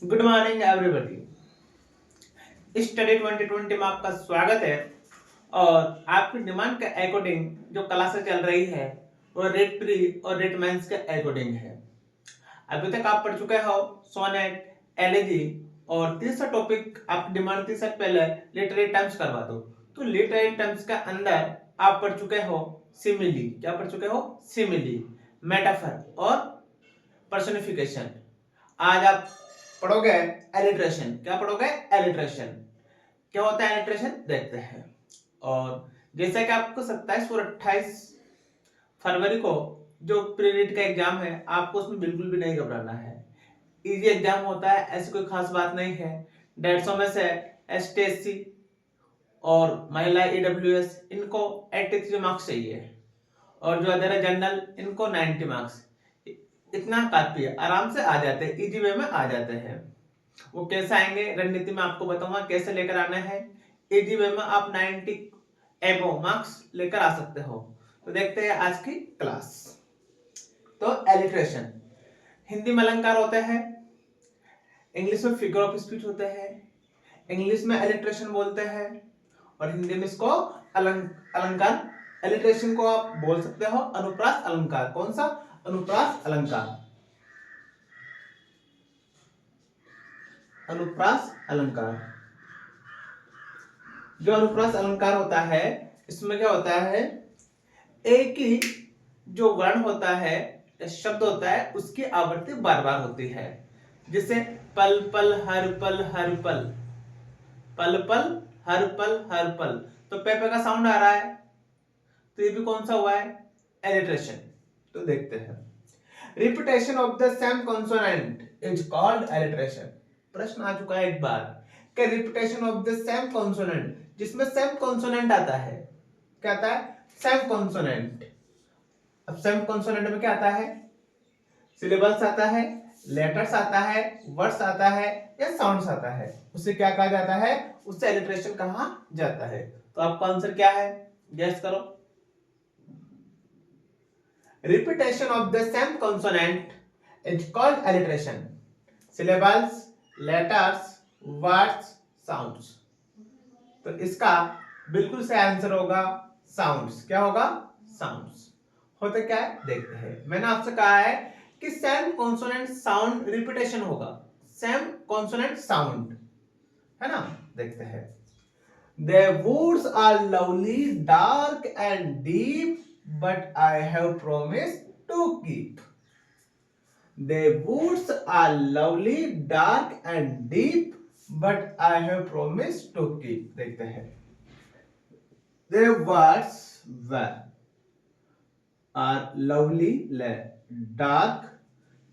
Good morning everybody. Study 2020 में आपका स्वागत है। और आपकी डिमांड के अकॉर्डिंग जो क्लासेस चल रही है वो रेट प्री और रेट मेंस के अकॉर्डिंग है। अभी तक आप पढ़ चुके हो सोनेट, एलिजी और तीसरा टॉपिक आपकी डिमांड थी सर पहले लिटरेरी टर्म्स करवा दो। तो लिटरेरी टर्म्स के अंदर आप पढ़ चुके हो सिमिली। क्या पढ़ चुके हो? सिमिली, मेटाफर और पर्सनिफिकेशन। आज आप पढ़ोगे एलिट्रेशन। क्या पढ़ोगे? एलिट्रेशन। क्या होता है एलिट्रेशन देखते हैं। और जैसा कि आपको 27 और 28 फरवरी को जो प्री नीट का एग्जाम है, आपको उसमें बिल्कुल भी नहीं घबराना है। इजी एग्जाम होता है, ऐसी कोई खास बात नहीं है। 150 में से एसटीएससी और महिला ईडब्ल्यूएस इनको 83 मार्क्स चाहिए और जो अदर जनरल इनको 90 मार्क्स। इतना काफी है, आराम से आ जाते हैं, इजी वे में आ जाते हैं। वो कैसे आएंगे रणनीति में आपको बताऊंगा कैसे लेकर आना है। इजी वे में आप 90 एबो मार्क्स लेकर आ सकते हो। तो देखते हैं आज की क्लास। तो एलिट्रेशन हिंदी में अलंकार होते हैं, इंग्लिश में फिगर ऑफ स्पीच होते हैं, इंग्लिश में एलिट्रेशन बोलते हैं और हिंदी में इसको अलंकार। एलिट्रेशन को आप बोल सकते हो अनुप्रास अलंकार। कौन सा? अनुप्रास अलंकार। अनुप्रास अलंकार। जो अनुप्रास अलंकार होता है इसमें क्या होता है, एक ही जो वर्ण होता है या शब्द होता है उसकी आवृत्ति बार बार होती है। जैसे पल पल हर पल हर पल, पल पल हर पल हर पल। तो पे का साउंड आ रहा है, तो ये भी कौन सा हुआ है? एलिट्रेशन। तो देखते हैं। Repetition of the same consonant is called alliteration. प्रश्न आ चुका है एक बार कि repetition of the same consonant, जिसमें सेम कॉन्सोनेंट आता है। क्या आता है? Same consonant. अब सेम कॉन्सोनेंट में क्या आता है? सिलेबल्स आता है, लेटर्स आता है, वर्ड्स आता है या साउंड्स आता है। उसे क्या कहा जाता है? उससे एलिट्रेशन कहा जाता है। तो आपका आंसर क्या है? गेस करो। Repetition of the same consonant is called alliteration. Syllables, letters, words, sounds. तो इसका बिल्कुल सही आंसर होगा साउंड्स। क्या होगा? साउंड्स। होता क्या है देखते हैं। मैंने आपसे कहा है कि सेम कॉन्सोनेंट साउंड रिपीटेशन होगा। सेम कॉन्सोनेंट साउंड है ना। देखते हैं। Their woods are lovely, dark and deep, but I have promised to keep. Their woods are lovely, dark and deep, but I have promised to keep. देखते हैं। Their words were are lovely, dark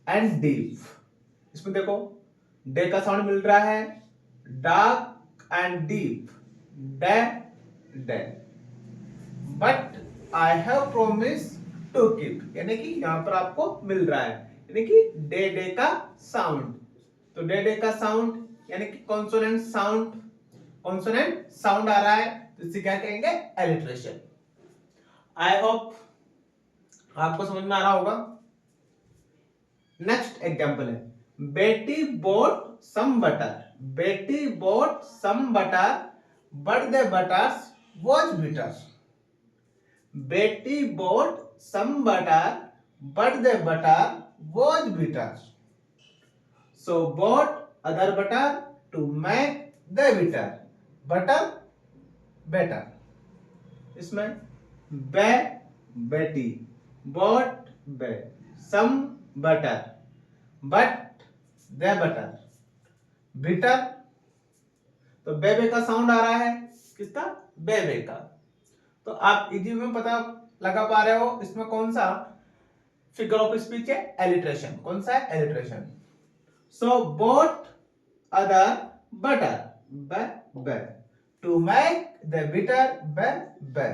and deep. इसमें देखो day का sound मिल रहा है, dark and deep, day day. But I have promise to keep, यानी कि यहां पर आपको मिल रहा है, यानी कि डे डे का साउंड। तो डे डे का साउंड यानी कि कॉन्सोनेंट साउंड, कॉन्सोनेंट साउंड आ रहा है, तो इसे क्या कहेंगे? एलिट्रेशन। आई होप आपको समझ में आ रहा होगा। नेक्स्ट एग्जांपल है Betty bought some butter. Betty bought some butter but the butters was bitter. Betty bought some butter but the butter was bitter. So bought other butter to make the bitter. Butter better. इसमें B Betty, bought B, some butter, but the butter, bitter. तो B B का sound आ रहा है, किसका? बेबे का। तो आप इजी में पता लगा पा रहे हो इसमें कौन सा फिगर ऑफ स्पीच है? एलिट्रेशन। कौन सा है? Alliteration. So bought other butter B B to make the bitter B B,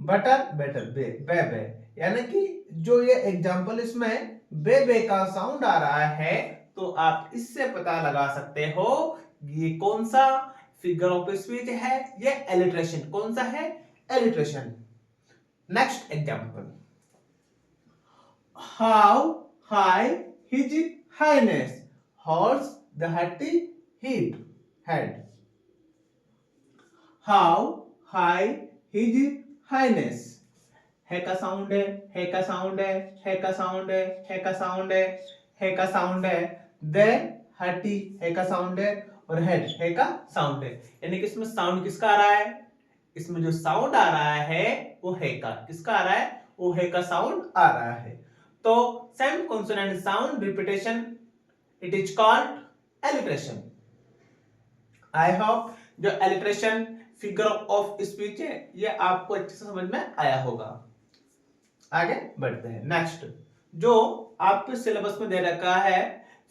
butter better B B B. यानी कि जो ये एग्जांपल इसमें बे बे का साउंड आ रहा है, तो आप इससे पता लगा सकते हो ये कौन सा फिगर ऑफ स्पीच है, ये एलिट्रेशन। कौन सा है? Alliteration. Next example. How high his highness. Horse the haughty heat head. How high his highness. H का साउंड है का साउंड है का साउंड है का साउंड है का साउंड है। द हट्टी है का साउंड है और हेड है का साउंड है। यानी कि इसमें साउंड किसका आ रहा है, इसमें जो साउंड आ रहा है वो है का, किसका आ रहा है, वो है का साउंड आ रहा है। तो same consonant sound repetition, it is called alliteration. I hope जो एलिट्रेशन फिगर ऑफ स्पीच है ये आपको अच्छे से समझ में आया होगा। आगे बढ़ते हैं। नेक्स्ट जो आपके सिलेबस में दे रखा है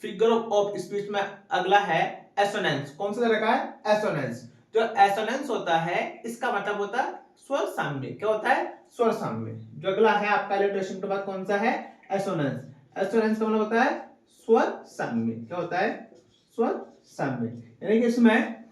फिगर ऑफ स्पीच में अगला है एसोनेंस। कौन सा दे रखा है, एसोनेंस। जो एसोनेंस होता है इसका मतलब होता है स्वर साम्य। क्या होता है, स्वर साम्य। जो अगला है आपका एलिट्रेशन के बाद कौन सा है, एसोनेंस। एसोनेंस का मतलब होता है स्वर साम्य। क्या होता है, स्वर साम्य। यानी कि इसमें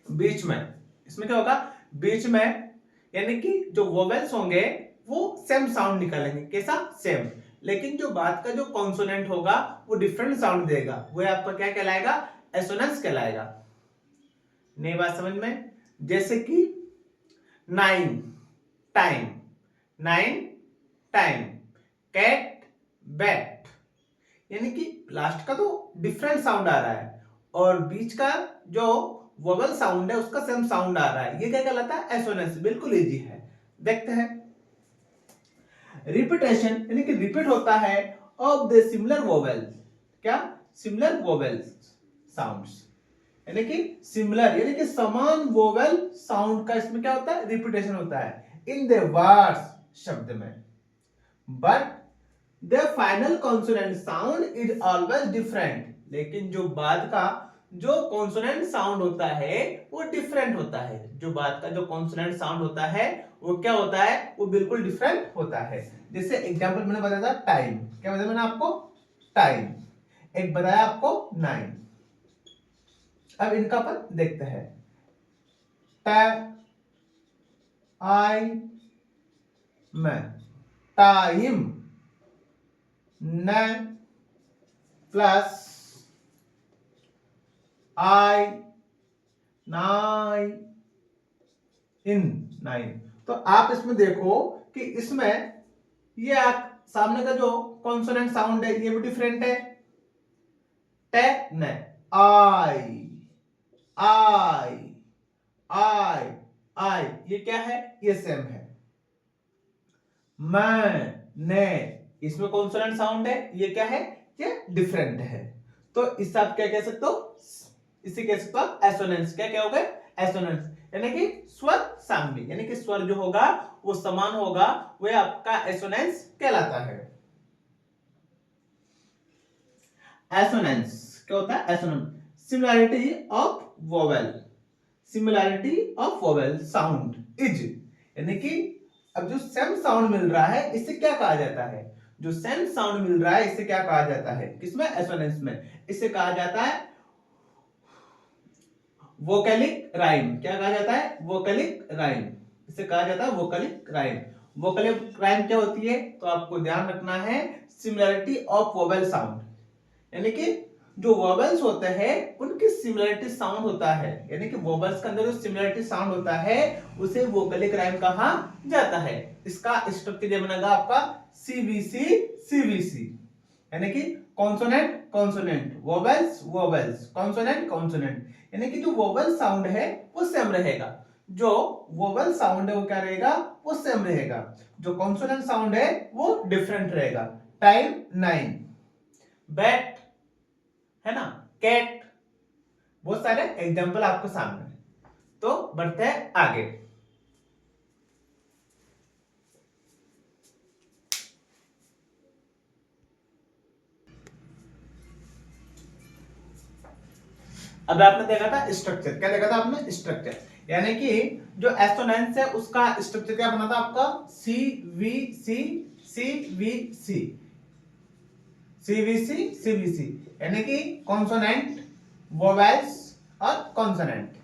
बीच में, इसमें क्या होगा, बीच में यानी कि जो वोवेल्स होंगे वो सेम साउंड निकालेंगे। कैसा, सेम। लेकिन जो बात का जो कॉन्सोनेंट होगा वो डिफरेंट साउंड देगा, वो आपका क्या कहलाएगा, एसोनेंस कहलाएगा। नई बात समझ में, जैसे कि 9 टाइम, 9 टाइम, कैट बैट, यानी कि लास्ट का तो डिफरेंट साउंड आ रहा है और बीच का जो वोवेल साउंड है उसका सेम साउंड आ रहा है। ये क्या कहलाता है, एसोनेंस। बिल्कुल इजी है, देखते हैं। रिपीटेशन यानी कि रिपीट होता है ऑफ द सिमिलर वोवेल। क्या, सिमिलर वोवेल साउंड्स, यानी कि सिमिलर यानी कि समान वोवेल साउंड का इसमें क्या होता है, रिपीटेशन होता है इन द वर्ड्स, शब्द में। But the final consonant sound is always different. लेकिन जो बाद का जो कॉन्सोनेंट साउंड होता है वो डिफरेंट होता है। जो बाद का जो कॉन्सोनेंट साउंड होता है वो क्या होता है, वो बिल्कुल डिफरेंट होता है। जैसे एग्जांपल मैंने बताया था टाइम, क्या बताया मैंने आपको, टाइम। एक बताया आपको 9। अब इनका अपन देखते हैं। आई में टाइम, न प्लस आई, नाइन, इन, 9। तो आप इसमें देखो कि इसमें ये आप सामने का जो कॉन्सोनेंट साउंड है ये भी डिफरेंट है। टे, न, आई, आई, आई, आई, ये क्या है, ये सेम है। मैं, ने, इसमें कॉन्सोनेंट साउंड है, ये क्या है, ये डिफरेंट है। तो इससे आप क्या कह सकते हो, इसे कह सकते हो एसोनेंस। क्या कहोगे, एसोनेंस, यानी कि स्वर साम्य, यानी कि स्वर जो होगा वो समान होगा, वह आपका एसोनेंस कहलाता है। एसोनेंस क्या होता है, assonance similarity of vowel, similarity of vowel sound is, यानी कि अब जो सेम साउंड मिल रहा है इससे क्या कहा जाता है, जो सेम साउंड मिल रहा है इससे क्या कहा जाता है, किसमें, एसोनेंस में। इससे कहा जाता है वोकैलिक राइम। क्या कहा जाता है, वोकैलिक राइम। इसे कहा जाता है वोकैलिक राइम। वोकैलिक राइम क्या होती है, तो आपको ध्यान रखना है सिमिलरिटी ऑफ वोवेल साउंड, यानी कि जो वोवेल्स होते हैं उनकी सिमिलरिटी साउंड होता है, यानी कि वोवेल्स के अंदर जो सिमिलरिटी साउंड होता है उसे वोकैलिक राइम कहा जाता है। इसका स्ट्रक्चर बनेगा आपका सीवीसी सीवीसी, यानी कि consonant consonant, vowels vowels, consonant consonant, यानी कि जो वोवेल साउंड है वो सेम रहेगा। जो वोवेल साउंड है वो क्या रहेगा, वो सेम रहेगा। जो कॉन्सोनेंट साउंड है वो डिफरेंट रहेगा। टाइम 9, बैट है ना, कैट, बहुत सारे एग्जांपल आपके सामने। तो बढ़ते हैं आगे। अब आपने देखा था स्ट्रक्चर, क्या देखा था आपने, स्ट्रक्चर, यानी कि जो एसोनेंस है उसका स्ट्रक्चर क्या बना था आपका, C V C C V C, CVC CVC, यानी कि कॉन्सोनेंट, वोवेल्स और कॉन्सोनेंट।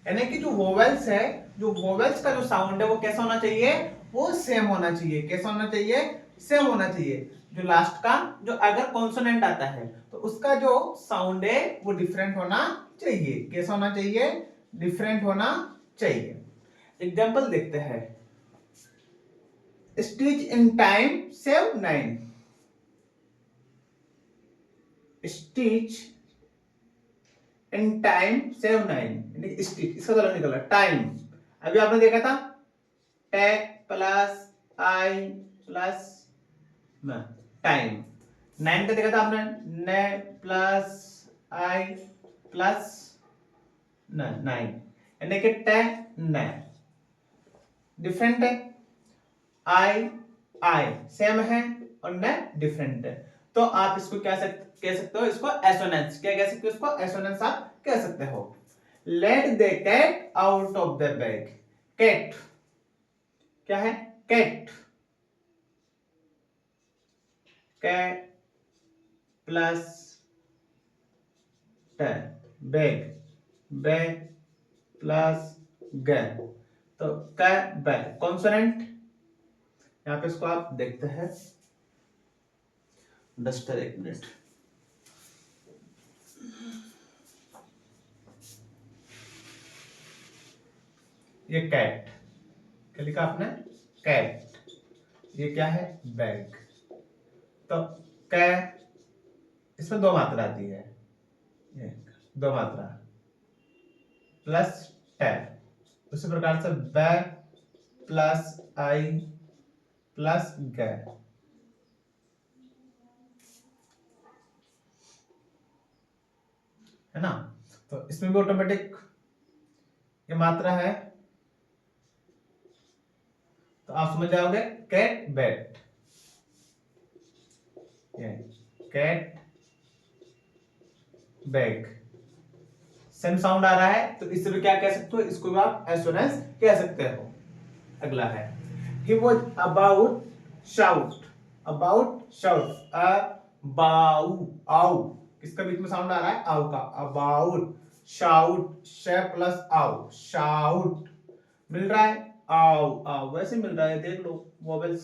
यानी कि जो वोवेल्स है, जो वोवेल्स का जो साउंड है वो कैसा होना चाहिए, वो सेम होना चाहिए। कैसा होना चाहिए, सेम होना चाहिए। जो लास्ट का जो अगर कॉन्सोनेंट आता है तो उसका जो साउंड है वो डिफरेंट होना चाहिए। कैसा होना चाहिए? डिफरेंट होना चाहिए। एग्जाम्पल देखते हैं। Stitch in time save 9। Stitch in time save 9। Stitch इसका गलत निकला टाइम। अभी आपने देखा था टे प्लस आई प्लस टाइम। 9 का देखा था आपने ने प्लस आई प्लस 9 यानी कि टे ने डिफरेंट है। आई सेम है और न डिफरेंट है। तो आप इसको क्या कह सकते हो? इसको एसोनेंस। क्या कह सकते हो? इसको एसोनेंस आप कह सकते हो। Let the cat out of the bag. Cat क्या है? Cat. Cat plus bag. Bag plus ग। तो कै बैग कॉन्सोनेंट। यहां पे इसको आप देखते हैं। डस्टर एक मिनट। ये कैट क्या लिखा आपने? कैट। ये क्या है? बैग। तो कै इसमें दो मात्रा आती है। ये दो मात्रा प्लस टैब। उसी प्रकार से बैग प्लस आई प्लस ग है ना। तो इसमें भी ऑटोमेटिक ये मात्रा है। तो आप समझ जाओगे cat bat. Cat bag same sound आ रहा है तो इससे भी क्या कह सकते हो? इसको भी आप एसोनेंस कह सकते हो। अगला है he was about shout. About shout अबाउ आउ किसका बीच में साउंड आ रहा है? आउ का। अबाउट शाउट शे प्लस आउ शाउट मिल रहा है। आउ आउ वैसे मिल रहा है देख लो वोवेल्स।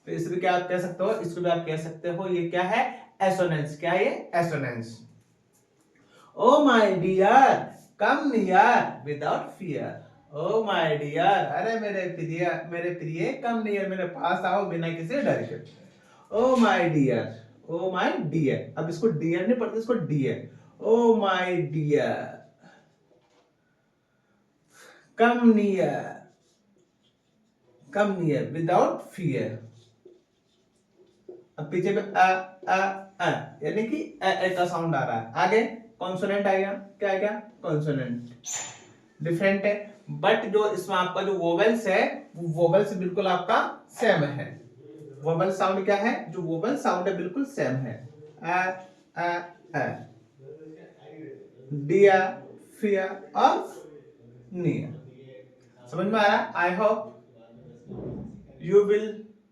तो इसे भी क्या आप कह सकते हो? इसको भी आप कह सकते हो। ये क्या है? एसोनेंस। क्या है ये? Assonance. Oh my dear come near without fear. Oh my dear अरे मेरे प्रिय कम नियर मेरे पास आओ बिना किसी डर के। Oh my dear. Oh my dear. अब इसको डियर नहीं पढ़ते, इसको dear. Oh my dear come near. Come near without fear. अब पीछे पे अ यानी कि का साउंड आ रहा है। आगे कॉन्सोनेंट आएगा। क्या आएगा? कॉन्सोनेंट। डिफरेंट है बट जो इसमें आपका जो वोवेल्स है वो वोवेल्स बिल्कुल आपका सेम है। वोवेल साउंड क्या है? जो वोवेल साउंड है बिल्कुल सेम है। अ अ डिया फिया और नियर। समझ में आ रहा है? I hope you will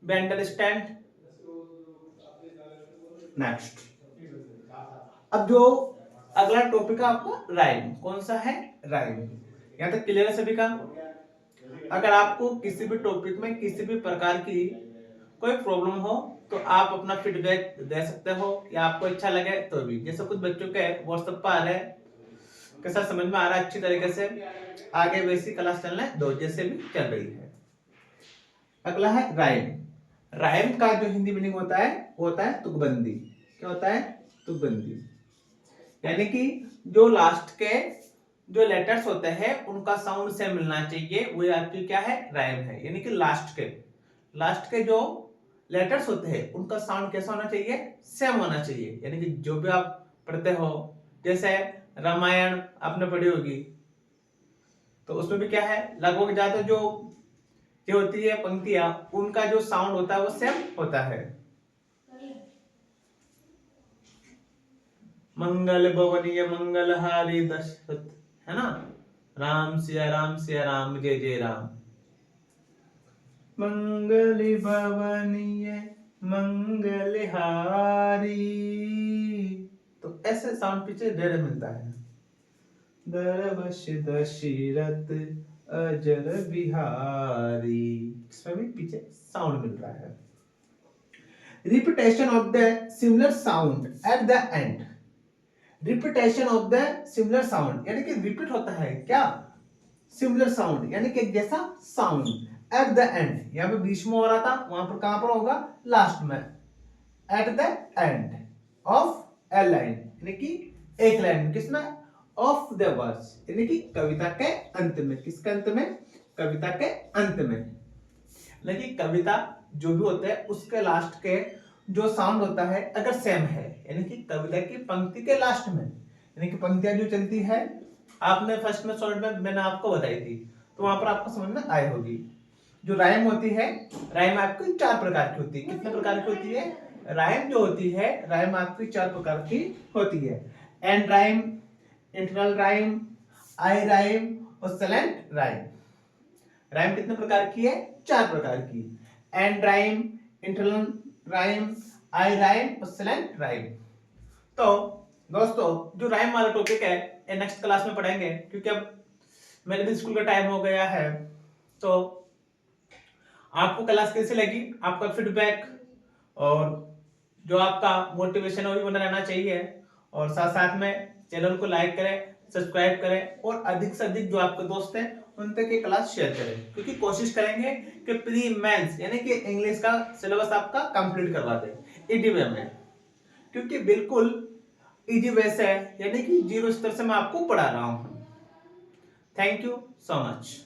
be understand. Next अब जो अगला टॉपिक है आपका राइम। कौन सा है? राइम। यहां तक क्लियर है सभी का? अगर आपको किसी भी टॉपिक में किसी भी प्रकार की कोई प्रॉब्लम हो तो आप अपना फीडबैक दे सकते हो या आपको अच्छा लगे तो भी। जैसे कुछ बच्चों के व्हाट्सएप पर आ रहे हैं कैसा समझ में आ रहा है अच्छी तरीके से। आगे वैसी क्लास चलना है दो जैसे भी चल रही है। अगला है राइम। राइम का जो हिंदी मीनिंग होता है वो होता है तुकबंदी। क्या होता है? तुकबंदी। यानी कि जो लास्ट के जो लेटर्स होते हैं उनका साउंड से मिलना चाहिए, वो आपकी क्या है? राइम है। यानी कि लास्ट के जो लेटर्स होते हैं उनका साउंड कैसा होना चाहिए? सेम होना चाहिए। यानी कि जो भी आप पढ़ते हो जैसे रामायण आपने पढ़ी होगी तो उसमें भी क्या है लगभग ज्यादा जो होती है पंक्तियां उनका जो साउंड होता है वो सेम होता है। मंगल भवनीय मंगलहारी दशरथ है ना। राम सिया राम जय जय राम। मंगल भवनीय मंगलहारी। तो ऐसे साउंड पीछे ढेर मिलता है। दरबश दशरथ अजर बिहारी, इसमें भी पीछे साउंड मिल रहा है। Repetition of the similar sound at the end, repetition of the similar sound यानी कि रिपीट होता है क्या, सिमिलर साउंड यानी कि जैसा साउंड, एट द एंड यहाँ पे बीच में हो रहा था, वहां पर कहां पर होगा, लास्ट में, at the end of A line यानी कि एक लाइन, किसमें, ऑफ द वर्स यानी कि कविता के अंत में, किसके अंत में, कविता के अंत में, यानी कि कविता जो भी होता है उसके लास्ट के जो साउंड होता है अगर सेम है, यानी कि कविता की पंक्ति के लास्ट में, यानी कि पंक्तियां जो चलती है आपने फर्स्ट में शॉर्ट में मैंने आपको बताई थी, तो वहां पर आपको समझ में आई होगी। जो राइम होती है, राइम आपकी 4 प्रकार की होती है, कितने प्रकार की होती है, राइम जो होती है, राइम आपकी 4 प्रकार की होती है, and rhyme, internal rhyme, I rhyme और साइलेंट राइम। राइम कितने प्रकार की है, 4 प्रकार की, and rhyme, internal rhyme, I rhyme और साइलेंट राइम। तो दोस्तों जो राइम वाला टॉपिक है ये नेक्स्ट क्लास में पढ़ेंगे, क्योंकि अब मेरे भी स्कूल का टाइम हो गया है। तो आपको क्लास कैसी लगी, आपका फीडबैक और जो आपका मोटिवेशन है वो भी बना रहना चाहिए, और साथ साथ में चैनल को लाइक करें, सब्सक्राइब करें और अधिक से अधिक जो आपके दोस्त हैं उन तक ये क्लास शेयर करें, क्योंकि कोशिश करेंगे कि प्री मेंस यानी कि इंग्लिश का सिलेबस आपका कंप्लीट करवा दें इजी वे में, क्योंकि बिल्कुल इजी वे से यानी कि जीरो स्तर से मैं आपको पढ़ा रहा हूं। Thank you so much.